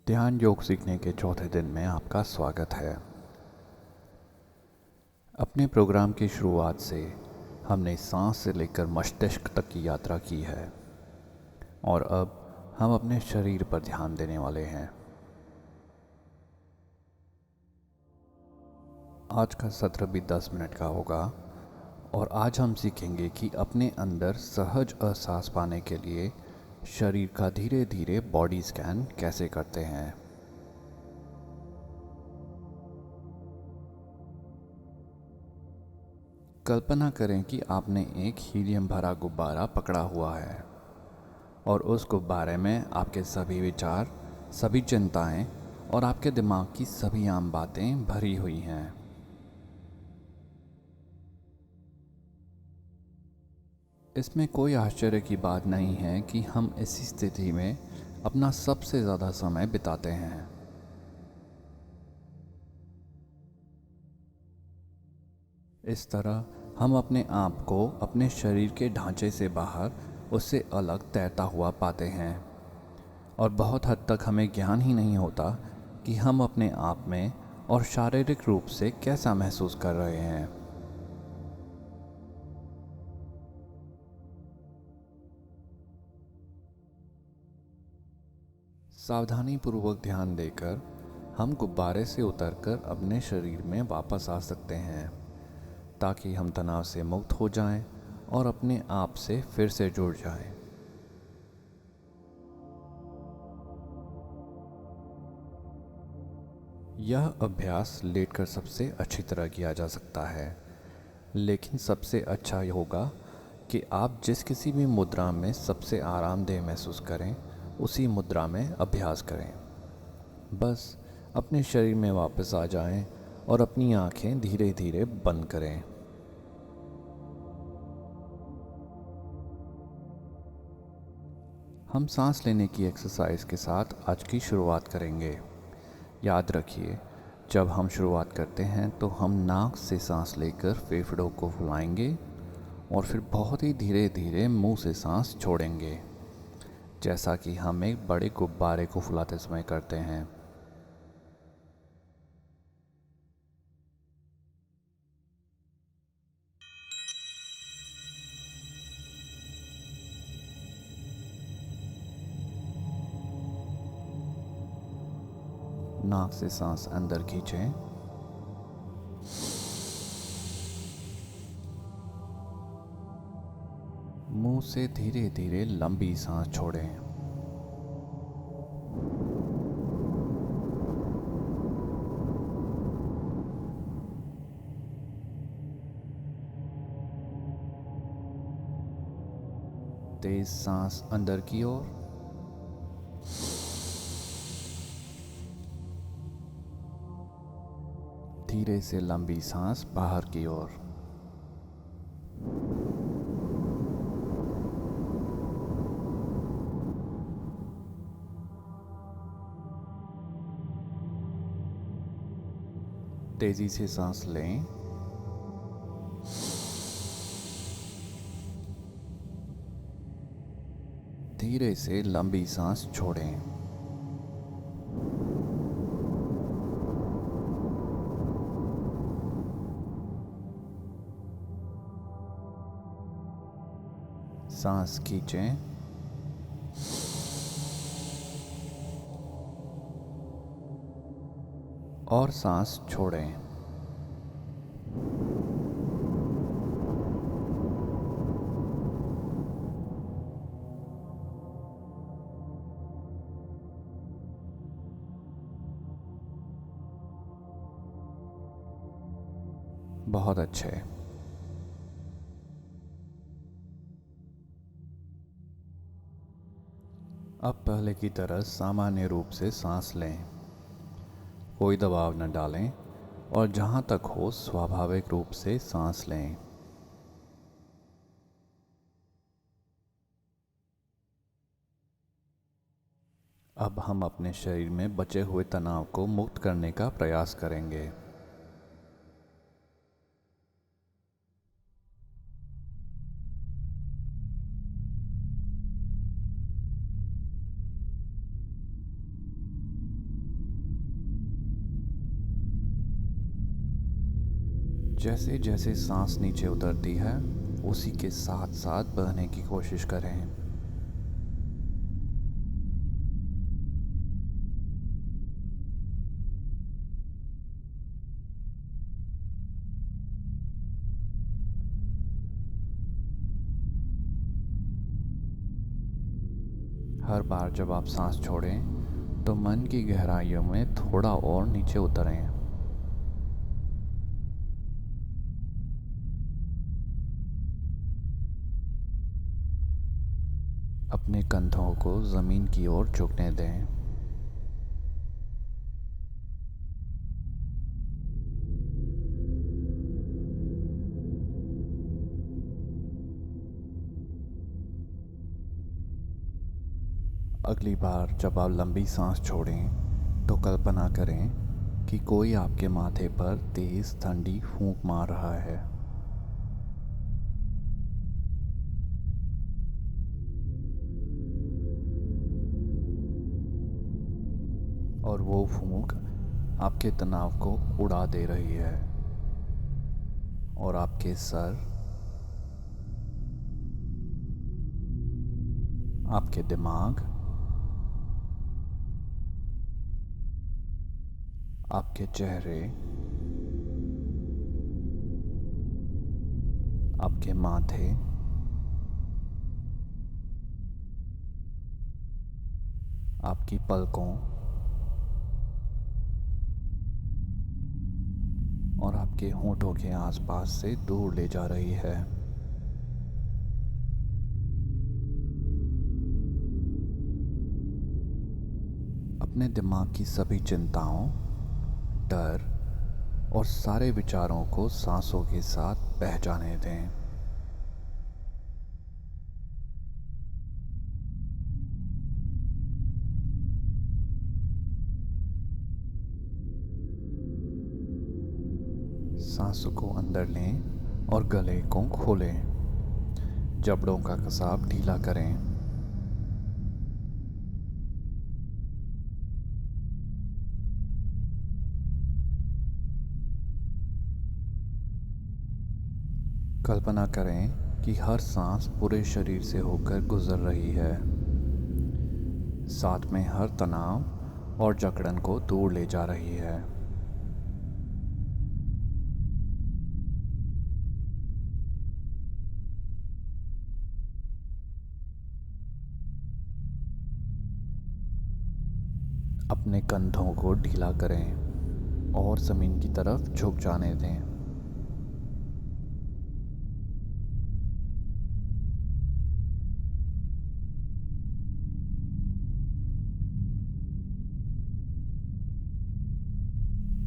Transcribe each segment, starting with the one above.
ध्यान योग सीखने के चौथे दिन में आपका स्वागत है। अपने प्रोग्राम की शुरुआत से हमने सांस से लेकर मस्तिष्क तक की यात्रा की है और अब हम अपने शरीर पर ध्यान देने वाले हैं। आज का सत्र भी 10 मिनट का होगा और आज हम सीखेंगे कि अपने अंदर सहज एहसास पाने के लिए शरीर का धीरे धीरे बॉडी स्कैन कैसे करते हैं। कल्पना करें कि आपने एक हीलियम भरा गुब्बारा पकड़ा हुआ है और उस गुब्बारे में आपके सभी विचार, सभी चिंताएं और आपके दिमाग की सभी आम बातें भरी हुई हैं। इसमें कोई आश्चर्य की बात नहीं है कि हम इसी स्थिति में अपना सबसे ज़्यादा समय बिताते हैं। इस तरह हम अपने आप को अपने शरीर के ढांचे से बाहर उससे अलग तैरता हुआ पाते हैं और बहुत हद तक हमें ज्ञान ही नहीं होता कि हम अपने आप में और शारीरिक रूप से कैसा महसूस कर रहे हैं। सावधानीपूर्वक ध्यान देकर हम गुब्बारे से उतरकर अपने शरीर में वापस आ सकते हैं ताकि हम तनाव से मुक्त हो जाएं और अपने आप से फिर से जुड़ जाएं। यह अभ्यास लेटकर सबसे अच्छी तरह किया जा सकता है, लेकिन सबसे अच्छा होगा कि आप जिस किसी भी मुद्रा में सबसे आरामदेह महसूस करें उसी मुद्रा में अभ्यास करें। बस अपने शरीर में वापस आ जाएं और अपनी आंखें धीरे धीरे बंद करें। हम सांस लेने की एक्सरसाइज के साथ आज की शुरुआत करेंगे। याद रखिए, जब हम शुरुआत करते हैं तो हम नाक से सांस लेकर फेफड़ों को फुलाएंगे और फिर बहुत ही धीरे धीरे मुंह से सांस छोड़ेंगे, जैसा कि हम एक बड़े गुब्बारे को फुलाते समय करते हैं। नाक से सांस अंदर खींचें मुंह से धीरे धीरे लंबी सांस छोड़ें। तेज सांस अंदर की ओर, धीरे से लंबी सांस बाहर की ओर। तेजी से सांस लें, धीरे से लंबी सांस छोड़ें। सांस खींचें और सांस छोड़ें। बहुत अच्छे। अब पहले की तरह सामान्य रूप से सांस लें, कोई दबाव न डालें और जहाँ तक हो स्वाभाविक रूप से सांस लें। अब हम अपने शरीर में बचे हुए तनाव को मुक्त करने का प्रयास करेंगे। जैसे जैसे सांस नीचे उतरती है उसी के साथ साथ बहने की कोशिश करें। हर बार जब आप सांस छोड़ें तो मन की गहराइयों में थोड़ा और नीचे उतरें। अपने कंधों को ज़मीन की ओर झुकने दें। अगली बार जब आप लंबी सांस छोड़ें तो कल्पना करें कि कोई आपके माथे पर तेज़ ठंडी फूंक मार रहा है और वो फूंक आपके तनाव को उड़ा दे रही है और आपके सर, आपके दिमाग, आपके चेहरे, आपके माथे, आपकी पलकों और आपके होंठों के आसपास से दूर ले जा रही है। अपने दिमाग की सभी चिंताओं, डर और सारे विचारों को सांसों के साथ बह जाने दें। सांसों को अंदर लें और गले को खोलें। जबड़ों का कसाब ढीला करें। कल्पना करें कि हर सांस पूरे शरीर से होकर गुजर रही है, साथ में हर तनाव और जकड़न को दूर ले जा रही है। अपने कंधों को ढीला करें और ज़मीन की तरफ झुक जाने दें।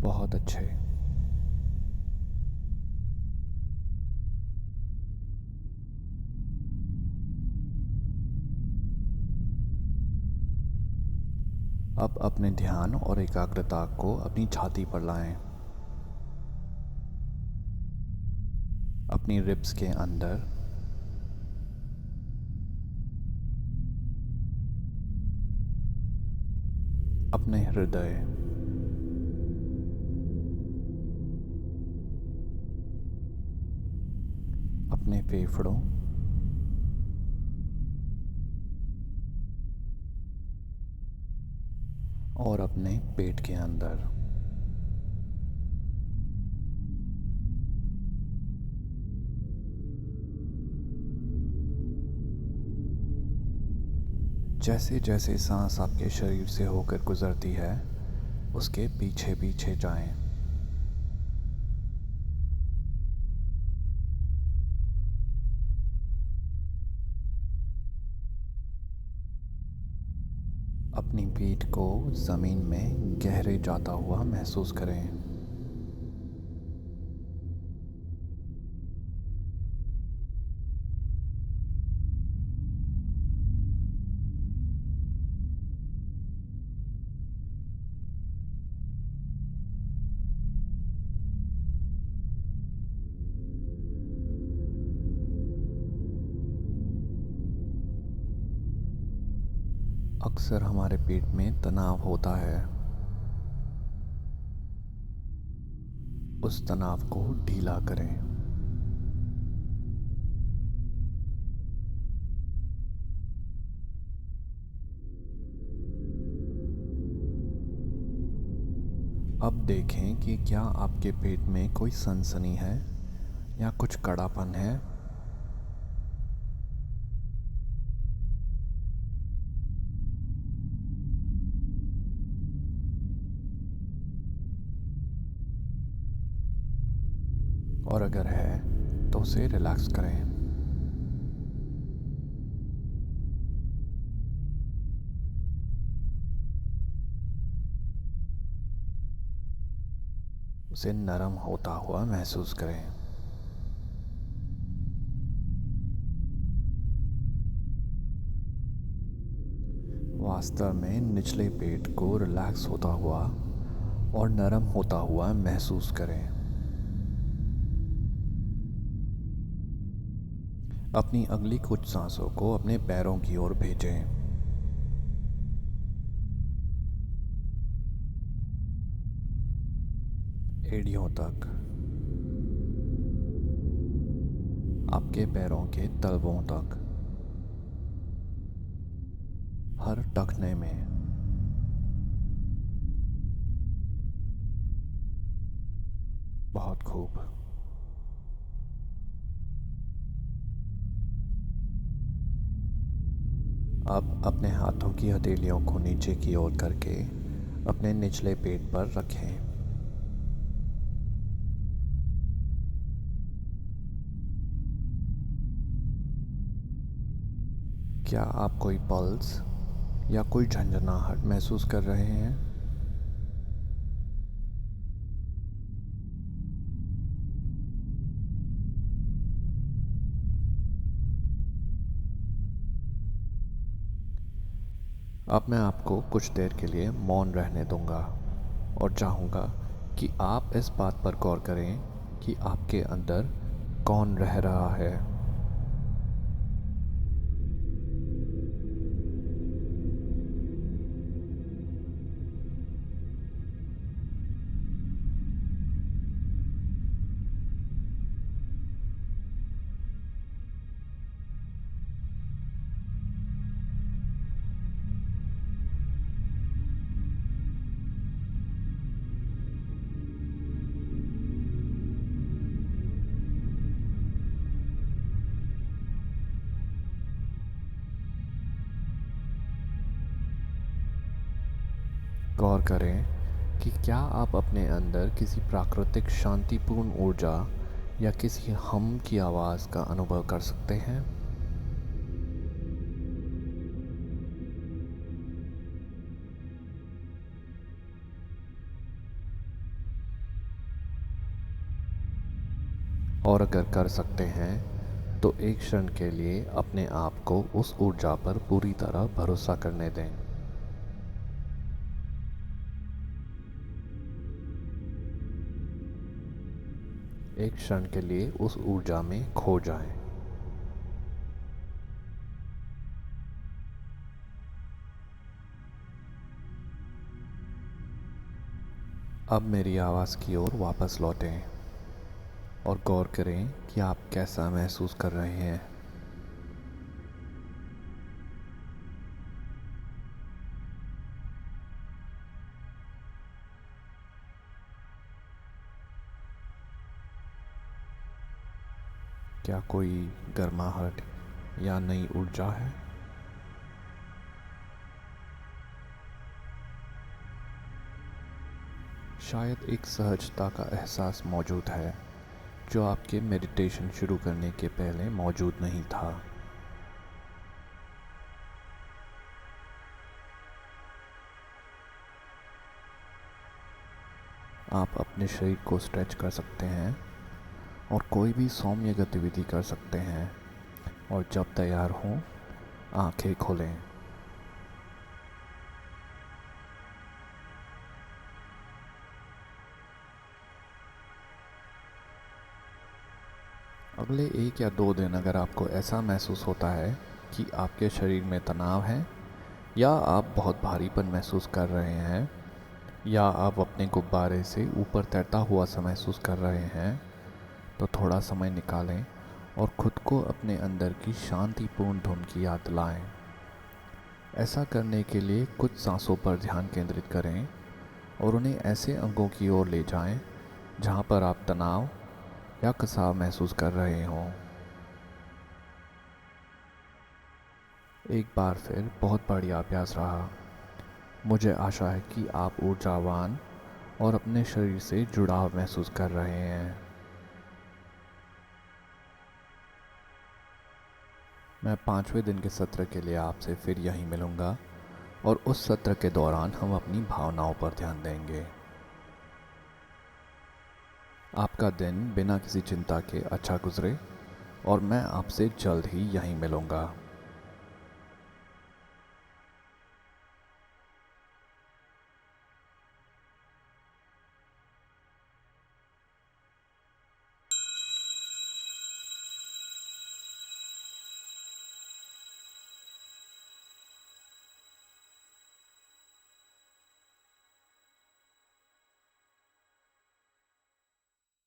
बहुत अच्छे। अब अपने ध्यान और एकाग्रता को अपनी छाती पर लाएं। अपनी रिब्स के अंदर, अपने हृदय, अपने फेफड़ों और अपने पेट के अंदर। जैसे जैसे सांस आपके शरीर से होकर गुजरती है उसके पीछे पीछे जाएं। अपनी पीठ को ज़मीन में गहरे जाता हुआ महसूस करें। अक्सर हमारे पेट में तनाव होता है उस तनाव को ढीला करें। अब देखें कि क्या आपके पेट में कोई सनसनी है या कुछ कड़ापन है। और अगर है तो उसे रिलैक्स करें। उसे नरम होता हुआ महसूस करें। वास्तव में निचले पेट को रिलैक्स होता हुआ और नरम होता हुआ महसूस करें। अपनी अगली कुछ सांसों को अपने पैरों की ओर भेजें। एड़ियों तक, आपके पैरों के तलवों तक, हर टखने में। बहुत खूब। अब अपने हाथों की हथेलियों को नीचे की ओर करके अपने निचले पेट पर रखें। क्या आप कोई पल्स या कोई झंझनाहट महसूस कर रहे हैं? अब मैं आपको कुछ देर के लिए मौन रहने दूंगा और चाहूँगा कि आप इस बात पर गौर करें कि आपके अंदर कौन रह रहा है। गौर करें कि क्या आप अपने अंदर किसी प्राकृतिक शांतिपूर्ण ऊर्जा या किसी हम की आवाज़ का अनुभव कर सकते हैं। और अगर कर सकते हैं तो एक क्षण के लिए अपने आप को उस ऊर्जा पर पूरी तरह भरोसा करने दें। एक क्षण के लिए उस ऊर्जा में खो जाएं। अब मेरी आवाज़ की ओर वापस लौटें और गौर करें कि आप कैसा महसूस कर रहे हैं। क्या कोई गर्माहट या नई ऊर्जा है? शायद एक सहजता का एहसास मौजूद है जो आपके मेडिटेशन शुरू करने के पहले मौजूद नहीं था। आप अपने शरीर को स्ट्रेच कर सकते हैं और कोई भी सौम्य गतिविधि कर सकते हैं और जब तैयार हों आंखें खोलें। अगले 1 या 2 दिन अगर आपको ऐसा महसूस होता है कि आपके शरीर में तनाव है या आप बहुत भारीपन महसूस कर रहे हैं या आप अपने गुब्बारे से ऊपर तैरता हुआ सा महसूस कर रहे हैं, तो थोड़ा समय निकालें और खुद को अपने अंदर की शांतिपूर्ण धुन की याद दिलाएं। ऐसा करने के लिए कुछ सांसों पर ध्यान केंद्रित करें और उन्हें ऐसे अंगों की ओर ले जाएं जहां पर आप तनाव या कसाव महसूस कर रहे हों। एक बार फिर बहुत बढ़िया अभ्यास रहा। मुझे आशा है कि आप ऊर्जावान और अपने शरीर से जुड़ाव महसूस कर रहे हैं। मैं 5वें दिन के सत्र के लिए आपसे फिर यहीं मिलूँगा और उस सत्र के दौरान हम अपनी भावनाओं पर ध्यान देंगे। आपका दिन बिना किसी चिंता के अच्छा गुजरे और मैं आपसे जल्द ही यहीं मिलूँगा।